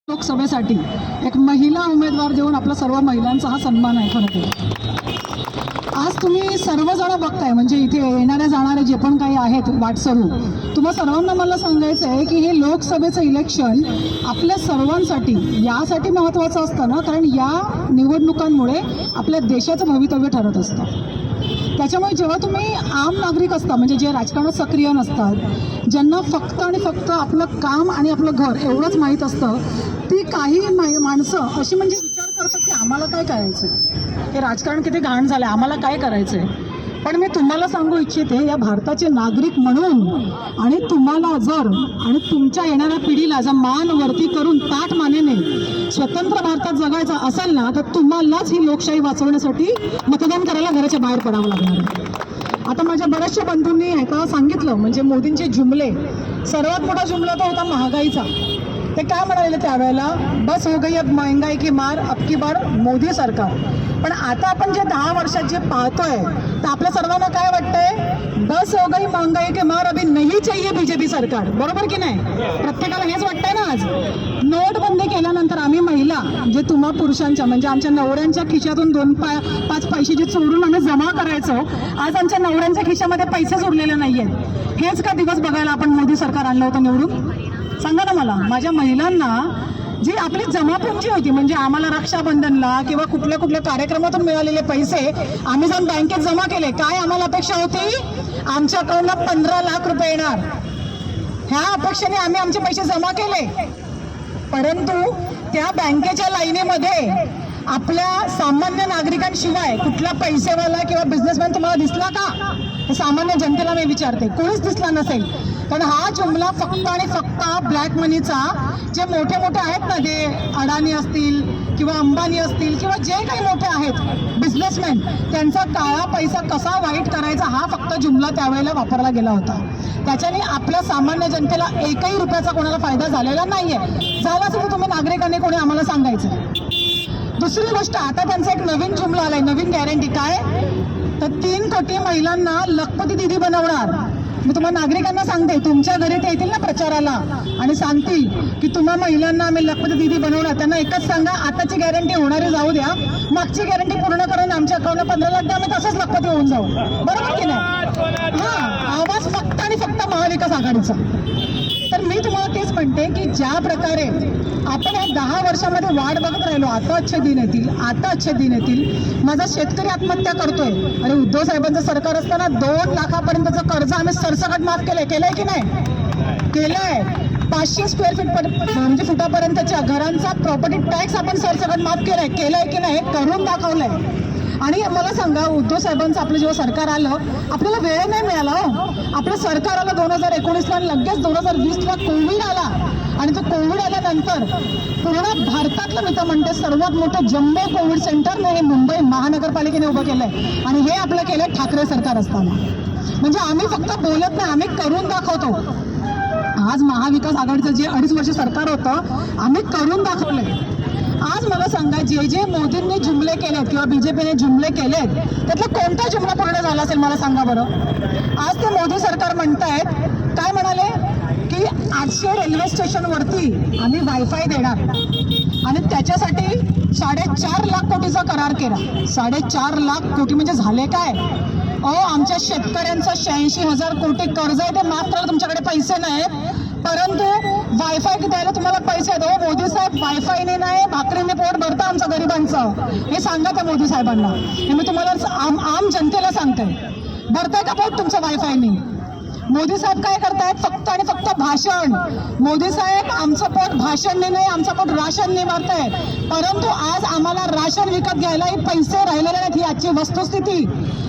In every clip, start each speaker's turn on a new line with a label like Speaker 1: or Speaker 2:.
Speaker 1: लोकसभेसाठी एक महिला उमेदवार देऊन आपला सर्व महिलांचा हा सन्मान आहे. खरं तर आज तुम्ही सर्वजण बघताय, म्हणजे इथे येणारे जाणारे जे पण काही आहेत वाटसरू, तुम्हा सर्वांना मला सांगायचं आहे की हे लोकसभेचं इलेक्शन आपल्या सर्वांसाठी यासाठी महत्त्वाचं असतं ना, कारण या निवडणुकांमुळे आपल्या देशाचं भवितव्य ठरत असतं. त्याच्यामुळे जेव्हा तुम्ही आम नागरिक असता, म्हणजे जे राजकारणात सक्रिय नसतात, ज्यांना फक्त आणि फक्त आपलं काम आणि आपलं घर एवढंच माहीत असतं, ती काही माणसं अशी म्हणजे विचार करतात की आम्हाला काय करायचं आहे, हे राजकारण किती घाण झालं आहे, आम्हाला काय करायचं आहे. पण मी तुम्हाला सांगू इच्छिते, या भारताचे नागरिक म्हणून आणि तुम्हाला जर आणि तुमच्या येणाऱ्या पिढीला जर मान वरती करून ताठ मानेने स्वतंत्र भारतात जगायचं असेल ना, तर तुम्हालाच ही लोकशाही वाचवण्यासाठी मतदान करायला घराच्या बाहेर पडावं लागणार आहे. आता माझ्या बऱ्याचशा बंधूंनी एका सांगितलं, म्हणजे मोदींचे जुमले, सर्वात मोठा जुमला तो होता महागाईचा. ते काय म्हणाले त्यावेळेला, बस हो गई अब महंगाई की मार, अब की बार मोदी सरकार. पण आता आपण जे 10 वर्षात जे पाहतोय, तर आपल्या सर्वांना काय वाटतंय, बस हो गई महंगाई के मार, अभी नहीं चाहिए बीजेपी सरकार. बरोबर की नाही? प्रत्येकाला हेच वाटतंय ना. आज नोटबंदी केल्यानंतर आम्ही महिला, जे तुम्हा पुरुषांच्या म्हणजे आमच्या नवऱ्यांच्या खिशातून 2-5 पैसे जे चोरून आम्ही जमा करायचो, आज आमच्या नवऱ्यांच्या खिशामध्ये पैसेच उरलेले नाही आहेत. हेच का दिवस बघायला आपण मोदी सरकार आणलं होतं निवडून? सांगा ना मला. माझ्या महिलांना जी आपली जमापुंजी होती, म्हणजे आम्हाला रक्षाबंधनला किंवा कुठल्या कुठल्या कार्यक्रमातून मिळालेले पैसे आम्ही जाऊन बँकेत जमा केले. काय आम्हाला अपेक्षा होती, आमच्या अकाउंटला 15 लाख रुपये येणार, ह्या अपेक्षेने आम्ही आमचे पैसे जमा केले. परंतु त्या बँकेच्या लाईनीमध्ये आपल्या सामान्य नागरिकांशिवाय कुठला पैसेवाला किंवा बिझनेसमॅन तुम्हाला दिसला का? सामान्य जनतेला मी विचारते, कोणीच दिसला नसेल. कारण हा जुमला फक्त आणि फक्त ब्लॅक मनीचा, जे मोठे मोठे आहेत ना, जे अडाणी असतील किंवा अंबानी असतील किंवा जे काही मोठे आहेत बिझनेसमॅन, त्यांचा काळा पैसा कसा वाईट करायचा हा फक्त जुमला त्यावेळेला वापरला गेला होता. त्याच्याने आपल्या सामान्य जनतेला एकही रुपयाचा कोणाला फायदा झालेला नाहीये. झाला असेल तर तुम्ही नागरिकांनी कोणी आम्हाला सांगायचं. दुसरी गोष्ट, आता त्यांचा एक नवीन जुमला आलाय, नवीन गॅरंटी. काय तर 3 कोटी महिलांना लखपती दिदी बनवणार. मी तुम्हाला नागरिकांना सांगते, तुमच्या घरी ते येतील ना प्रचाराला आणि सांगतील की तुम्हा महिलांना आम्ही लखपती दिदी बनवणार, त्यांना एकच सांगा, आताची गॅरंटी होणारी जाऊ द्या, मागची गॅरंटी पूर्ण करून आमच्या अकाउंटला 15 लाख द्या, आम्ही तसंच लखपती होऊन जाऊ. बरोबर की नाही? हा आवाज फक्त आणि फक्त महाविकास आघाडीचा. तर मी तुम्हाला तेच म्हणते की ज्या प्रकारे आपण या 10 वर्षामध्ये वाट बघत राहिलो, आता अच्छे दिन येतील, आता अच्छे दिन येतील. माझा शेतकरी आत्महत्या करतोय आणि उद्धव साहेबांचं सरकार असताना 2 लाखापर्यंतचं कर्ज आम्ही सरसकट माफ केलंय की नाही? केलंय. 500 स्क्वेअर फीट म्हणजे फुटापर्यंतच्या घरांचा प्रॉपर्टी टॅक्स आपण सरसकट माफ केलंय की नाही? करून दाखवलंय. आणि मला सांगा, उद्धव साहेबांचं आपलं जेव्हा सरकार आलं, आपल्याला वेळ नाही मिळाला हो. आपलं सरकार आलं 2019ला, लगेच 2020ला कोविड आला. आणि तो कोविड आल्यानंतर पूर्ण भारतातलं, मी तर म्हणते सर्वात मोठं जम्बो कोविड सेंटर हे मुंबई महानगरपालिकेने उभं केलंय. आणि हे आपलं केलंय ठाकरे सरकार असताना. म्हणजे आम्ही फक्त बोलत नाही, आम्ही करून दाखवतो. आज महाविकास आघाडीचं जे 2.5 वर्ष सरकार होतं, आम्ही करून दाखवलंय. आज मला सांगा, जे जे मोदींनी जुमले केलेत किंवा बीजेपीने जुमले केलेत, त्यातला कोणता जुमला पूर्ण झाला असेल मला सांगा बरं. आज ते मोदी सरकार म्हणतायत, काय म्हणाले की 800 रेल्वे स्टेशनवरती आम्ही वायफाय देणार आणि त्याच्यासाठी 4.5 लाख कोटीचा करार केला. 4.5 लाख कोटी म्हणजे झाले काय? आमच्या शेतकऱ्यांचं 86,000 कोटी कर्ज आहे, ते माफ करायला तुमच्याकडे पैसे नाहीत, परंतु वायफाय द्यायला तुम्हाला पैसे आहेत. मोदी साहेब, वायफायने नाही भाकरीने पोट भरतं आमचं गरिबांचं, हे सांगा त्या मोदी साहेबांना. हे मी तुम्हाला आम जनतेला सांगते, भरताय का पोट तुमचं वायफायने? मोदी साहेब काय करतायत? फक्त आणि फक्त भाषण. मोदी साहेब, आमचं पोट भाषणने नाही, आमचं पोट राशनने भरतंय. परंतु आज आम्हाला राशन विकत घ्यायलाही पैसे राहिलेले नाहीत. ही आजची वस्तुस्थिती.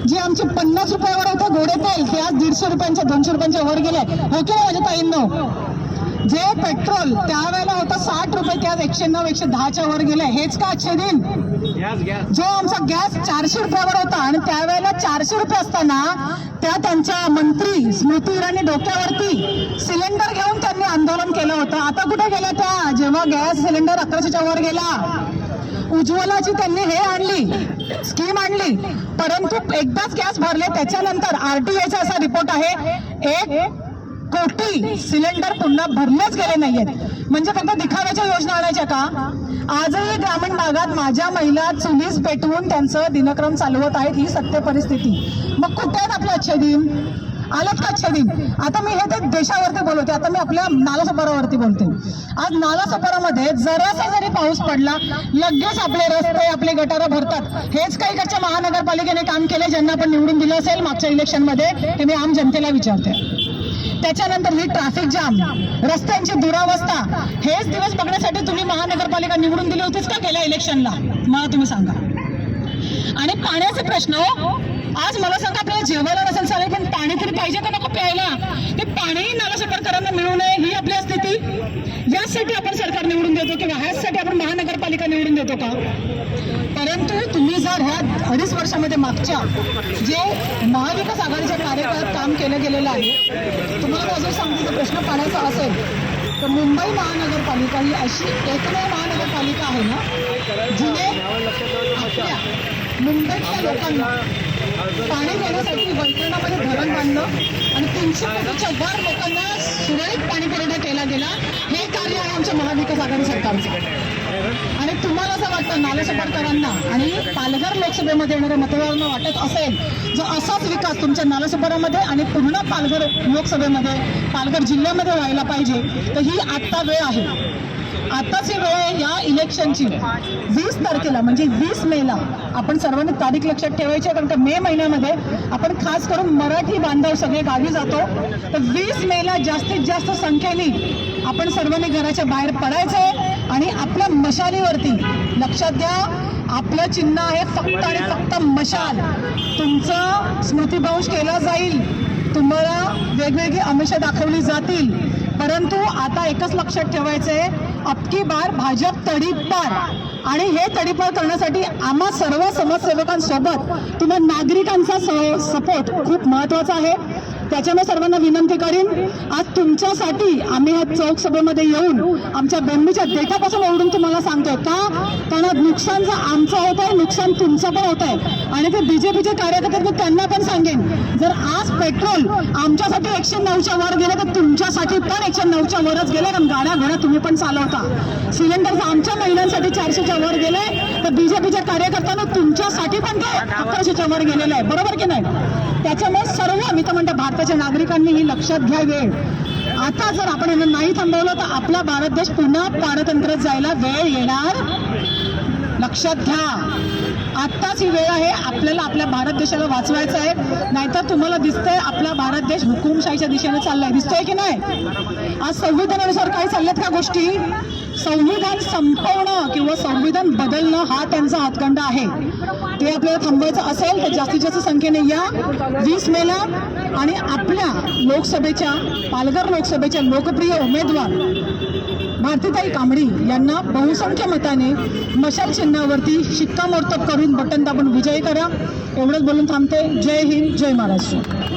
Speaker 1: जी आमची 50 रुपयावर होतं घोडे तेल, ते आज 150 रुपयांच्या 200 रुपयांच्या वर गेले. हो की नाही माझ्या ताईंनो? जे पेट्रोल त्यावेळेला होतं 60 रुपये, ते आज 109 110च्या वर गेले. हेच का अच्छे दिन? जो आमचा गॅस 400 रुपयावर होता आणि त्यावेळेला 400 रुपये असताना त्यांच्या मंत्री स्मृती इराणी डोक्यावरती सिलेंडर घेऊन त्यांनी आंदोलन केलं होतं. आता कुठे गेल्या त्या, जेव्हा गॅस सिलेंडर 1100च्या वर गेला? उज्ज्वलाची त्यांनी हे आणली, स्कीम आणली, परंतु एकदाच गॅस भरले त्याच्यानंतर RTIचा असा रिपोर्ट आहे, 1 कोटी सिलेंडर पुन्हा भरलेच गेले नाहीयेत. म्हणजे फक्त दिखाव्याच्या योजना आणायच्या का? आजही ग्रामीण भागात माझ्या महिला चुलीस पेटवून त्यांचं दिनक्रम चालवत आहेत. ही सत्य परिस्थिती. मग कुठे आहेत आपले अच्छे दिन? आलेत का अच्छे दिन? आता मी हे ते देशावरती बोलवते, आता मी आपल्या नालासोपारावरती बोलते. आज नालासोपारामध्ये जरासा जरी पाऊस पडला लगेच आपले रस्ते आपले गटारं भरतात. हेच काही इकडच्या महानगरपालिकेने काम केले ज्यांना आपण निवडून दिलं असेल मागच्या इलेक्शनमध्ये, हे मी आम जनतेला विचारते. त्याच्यानंतर ही ट्रॅफिक जाम, रस्त्यांची दुरावस्था, हेच दिवस बघण्यासाठी तुम्ही महानगरपालिका निवडून दिली होतीच का गेल्या इलेक्शनला? मला तुम्ही सांगा. आणि पाण्याचे प्रश्न, आज मला सांगा, आपल्याला जेवायला नसेल चालेल पण पाणी तरी पाहिजे का नको प्यायला? ते पाणीही नालासोपारकरांना मिळू नये ही आपली स्थिती. यासाठी आपण सरकार निवडून देतो किंवा ह्यासाठी आपण महानगरपालिका निवडून देतो का? परंतु तुम्ही जर ह्या 2.5 वर्षामध्ये मागच्या जे महाविकास आघाडीच्या कार्यकाळात काम केलं गेलेलं आहे, तुम्हाला अजून सांगतो प्रश्न पाण्याचा असेल तर मुंबई महानगरपालिका ही अशी एकमेव महानगरपालिका आहे ना जिने आपल्या मुंबईतल्या लोकांना पाणी देण्यासाठी वैतरणामध्ये धरण बांधलं आणि 300 कोटीच्या वर लोकांना सुरळीत पाणी पुरवठा केला गेला. हे कार्य आहे आमच्या महाविकास आघाडी सरकारचं. आणि तुम्हाला असं वाटतं नालासोपारकरांना आणि पालघर लोकसभेमध्ये येणाऱ्या मतदारांना वाटत असेल जर असाच विकास तुमच्या नालासोपारामध्ये आणि पूर्ण पालघर लोकसभेमध्ये पालघर जिल्ह्यामध्ये व्हायला पाहिजे तर ही आत्ता वेळ आहे. आताची वेळ आहे या इलेक्शनची. 20 तारखेला म्हणजे 20 मेला आपण सर्वांनी तारीख लक्षात ठेवायची, कारण का मे महिन्यामध्ये आपण खास करून मराठी बांधव सगळे गावी जातो. तर 20 मेला जास्तीत जास्त संख्येने आपण सर्वांनी घराच्या बाहेर पडायचंय आणि आपल्या मशालीवरती लक्षात द्या, आपलं चिन्ह आहे फक्त आणि फक्त मशाल. तुमचा स्मृतिभ्रंश केला जाईल, तुम्हाला वेगवेगळी आमिषं दाखवली जातील, परंतु आता एकच लक्षात ठेवायचंय, अबकी बार भाजप तडीपार. आणि हे तडीपार करण्यासाठी आम्हा सर्व समाजसेवकांसोबत तुम्हा नागरिकांचा सपोर्ट खूप महत्वाचा आहे. त्याच्यामुळे सर्वांना विनंती करीन, आज तुमच्यासाठी आम्ही या चौक सभेमध्ये येऊन आमच्या बेंबीच्या देठापासून ओढून तुम्हाला सांगतोय का, कारण नुकसान जर आमचं होत आहे, नुकसान तुमचं पण होत आहे. आणि ते बीजेपीचे कार्यकर्ते मी त्यांना पण सांगेन, जर आज पेट्रोल आमच्यासाठी 109च्या वर गेलं तर तुमच्यासाठी पण 109च्या वरच गेले, कारण गाड्या घोड्या तुम्ही पण चालवता. सिलेंडर आमच्या महिलांसाठी 400च्या वर गेले तर बीजेपीच्या कार्यकर्त्यांना तुमच्यासाठी पण ते 1100च्या वर गेलेलं आहे. बरोबर की नाही? त्याच्यामुळे सर्व मी तर म्हणते भारताच्या नागरिकांनी ही लक्षात घ्यावे. आता जर आपण यांना नाही थांबवलं तर आपला भारत देश पुन्हा पारतंत्र्यात जायला वेळ येणार. लक्षात घ्या, आत्ताच ही वेळ आहे, आपल्याला आपल्या भारत देशाला वाचवायचं आहे. नाहीतर तुम्हाला दिसतंय आपला भारत देश हुकुमशाहीच्या दिशेने चाललाय. दिसतोय की नाही? आज संविधानानुसार काय चालल्यात का गोष्टी? संविधान संपवणं किंवा संविधान बदलणं हा त्यांचा हातखंडा आहे. ते आपल्याला थांबवायचं असेल तर जास्तीत जास्त संख्येने या 20 मेला आणि आपल्या लोकसभेच्या पालघर लोकसभेच्या लोकप्रिय उमेदवार भारतीताई कांबडी यांना बहुसंख्य मताने मशाल चिन्हावरती शिक्कामोर्तब करून बटन दाबून विजयी करा. एवढंच बोलून थांबते. जय हिंद, जय महाराष्ट्र.